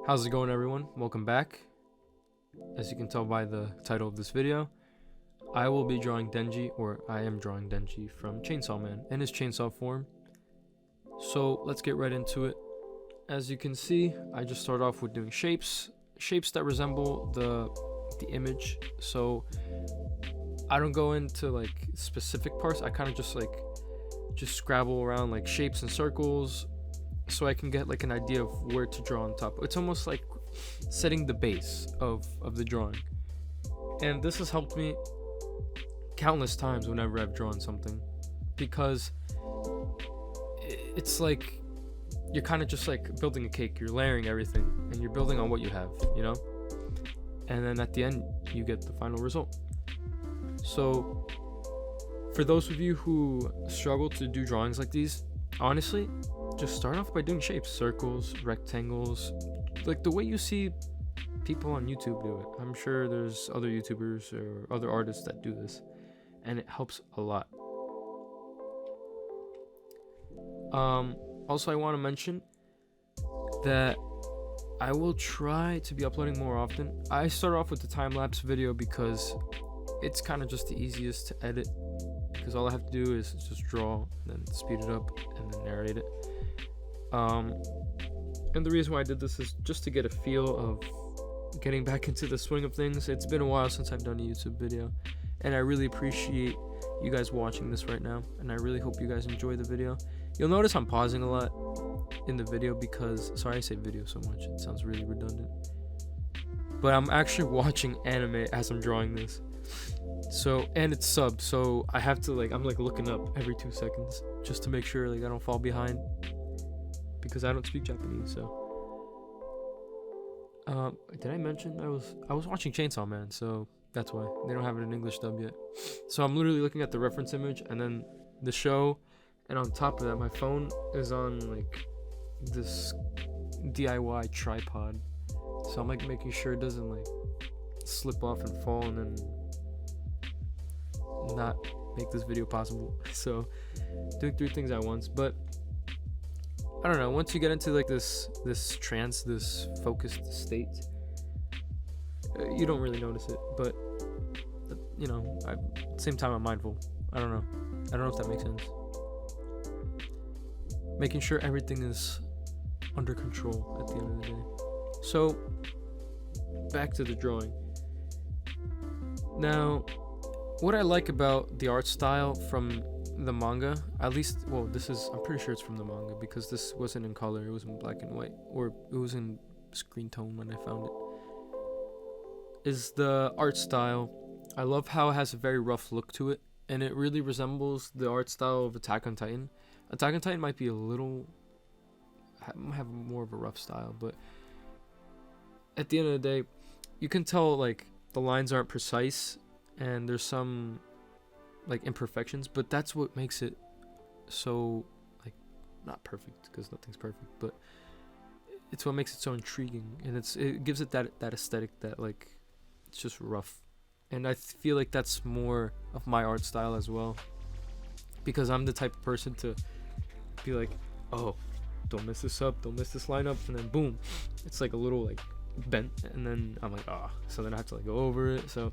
How's it going, everyone? Welcome back. As you can tell by the title of this video, I will be drawing Denji, or I am drawing Denji from Chainsaw Man in his chainsaw form. So let's get right into it. As you can see, I just start off with doing shapes that resemble the image. So I don't go into like specific parts. I kind of just scrabble around like shapes and circles so I can get like an idea of where to draw on top. It's almost like setting the base of the drawing. And this has helped me countless times whenever I've drawn something, because it's like you're kind of just like building a cake. You're layering everything and you're building on what you have, you know? And then at the end, you get the final result. So for those of you who struggle to do drawings like these, honestly, just start off by doing shapes, circles, rectangles, like the way you see people on YouTube do it. I'm sure there's other YouTubers or other artists that do this, and it helps a lot. Also, I want to mention that I will try to be uploading more often. I start off with the time-lapse video because it's kind of just the easiest to edit, because all I have to do is just draw, then speed it up, and then narrate it. And the reason why I did this is just to get a feel of getting back into the swing of things. It's been a while since I've done a YouTube video, and I really appreciate you guys watching this right now, and I really hope you guys enjoy the video. You'll notice I'm pausing a lot in the video because, sorry I say video so much, it sounds really redundant, but I'm actually watching anime as I'm drawing this. So, and it's sub, so I have to I'm looking up every 2 seconds just to make sure I don't fall behind, because I don't speak Japanese. So did I mention I was watching Chainsaw Man, so that's why they don't have it in English dub yet. So I'm literally looking at the reference image and then the show, and on top of that my phone is on this DIY tripod, so I'm making sure it doesn't slip off and fall and then not make this video possible. So doing 3 things at once. But I don't know, once you get into this trance, this focused state, you don't really notice it, but at the same time I'm mindful. I don't know if that makes sense. Making sure everything is under control at the end of the day. So back to the drawing. Now, what I like about the art style from the manga, at least, well, I'm pretty sure it's from the manga, because this wasn't in color, it was in black and white, or it was in screen tone when I found it, is the art style. I love how it has a very rough look to it, and it really resembles the art style of Attack on Titan. Attack on Titan might be have more of a rough style, but at the end of the day, you can tell the lines aren't precise and there's some imperfections, but that's what makes it so not perfect, because nothing's perfect, but it's what makes it so intriguing, and it gives it that aesthetic that it's just rough. And I feel that's more of my art style as well, because I'm the type of person to be oh, don't mess this up, don't mess this line up, and then boom, it's a little bent, and then I'm so then I have to go over it. So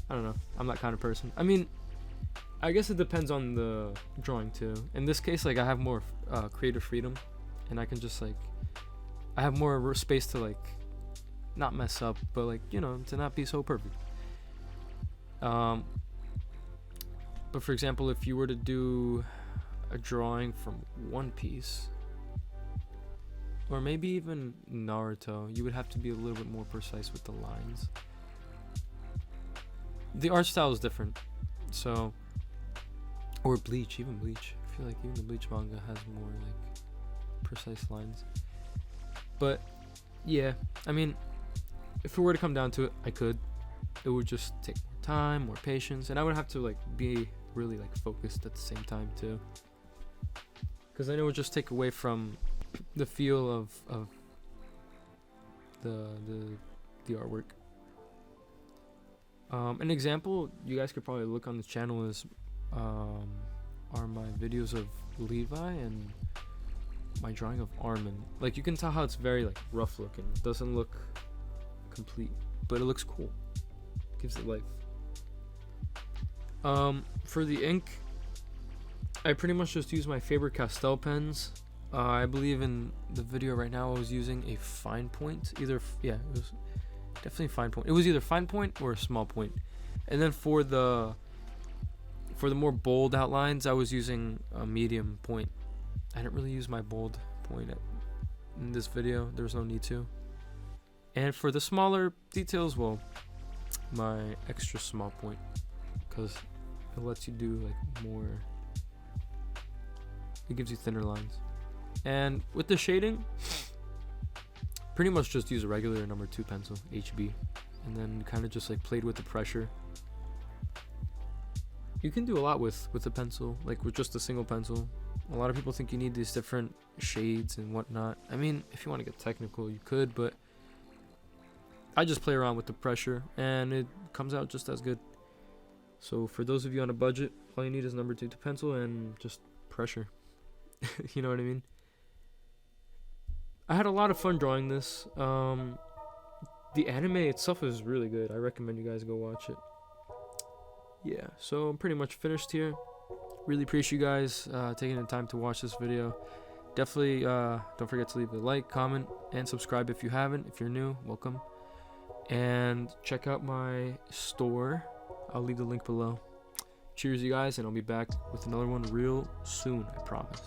I don't know, I'm that kind of person. I mean, I guess it depends on the drawing too. In this case, I have more creative freedom, and I can just I have more space to not mess up, but to not be so perfect. But for example, if you were to do a drawing from One Piece, or maybe even Naruto, you would have to be a little bit more precise with the lines. The art style is different, so, or Bleach, even Bleach. I feel even the Bleach manga has more precise lines. But yeah, I mean, if it were to come down to it, it would just take more time, more patience, and I would have to be really focused at the same time too, because then it would just take away from the feel of the artwork. An example you guys could probably look on the channel is are my videos of Levi and my drawing of Armin. Like, you can tell how it's very like rough looking. It doesn't look complete, but it looks cool. Gives it life. For the ink, I pretty much just use my favorite Castell pens. I believe in the video right now I was using a fine point. It was definitely fine point. It was either fine point or a small point. And then for the more bold outlines, I was using a medium point. I didn't really use my bold point in this video. There was no need to. And for the smaller details, well, my extra small point, because it lets you do like more. It gives you thinner lines. And with the shading, pretty much just use a regular number 2 pencil, HB, and then kind of just like played with the pressure. You can do a lot with the pencil, like with just a single pencil. A lot of people think you need these different shades and whatnot. I mean, if you want to get technical, you could, but I just play around with the pressure and it comes out just as good. So for those of you on a budget, all you need is number 2 pencil and just pressure. You know what I mean? I had a lot of fun drawing this. The anime itself is really good. I recommend you guys go watch it. Yeah, so I'm pretty much finished here. Really appreciate you guys taking the time to watch this video. Definitely don't forget to leave a like, comment, and subscribe if you haven't. If you're new, welcome. And check out my store. I'll leave the link below. Cheers, you guys, and I'll be back with another one real soon, I promise.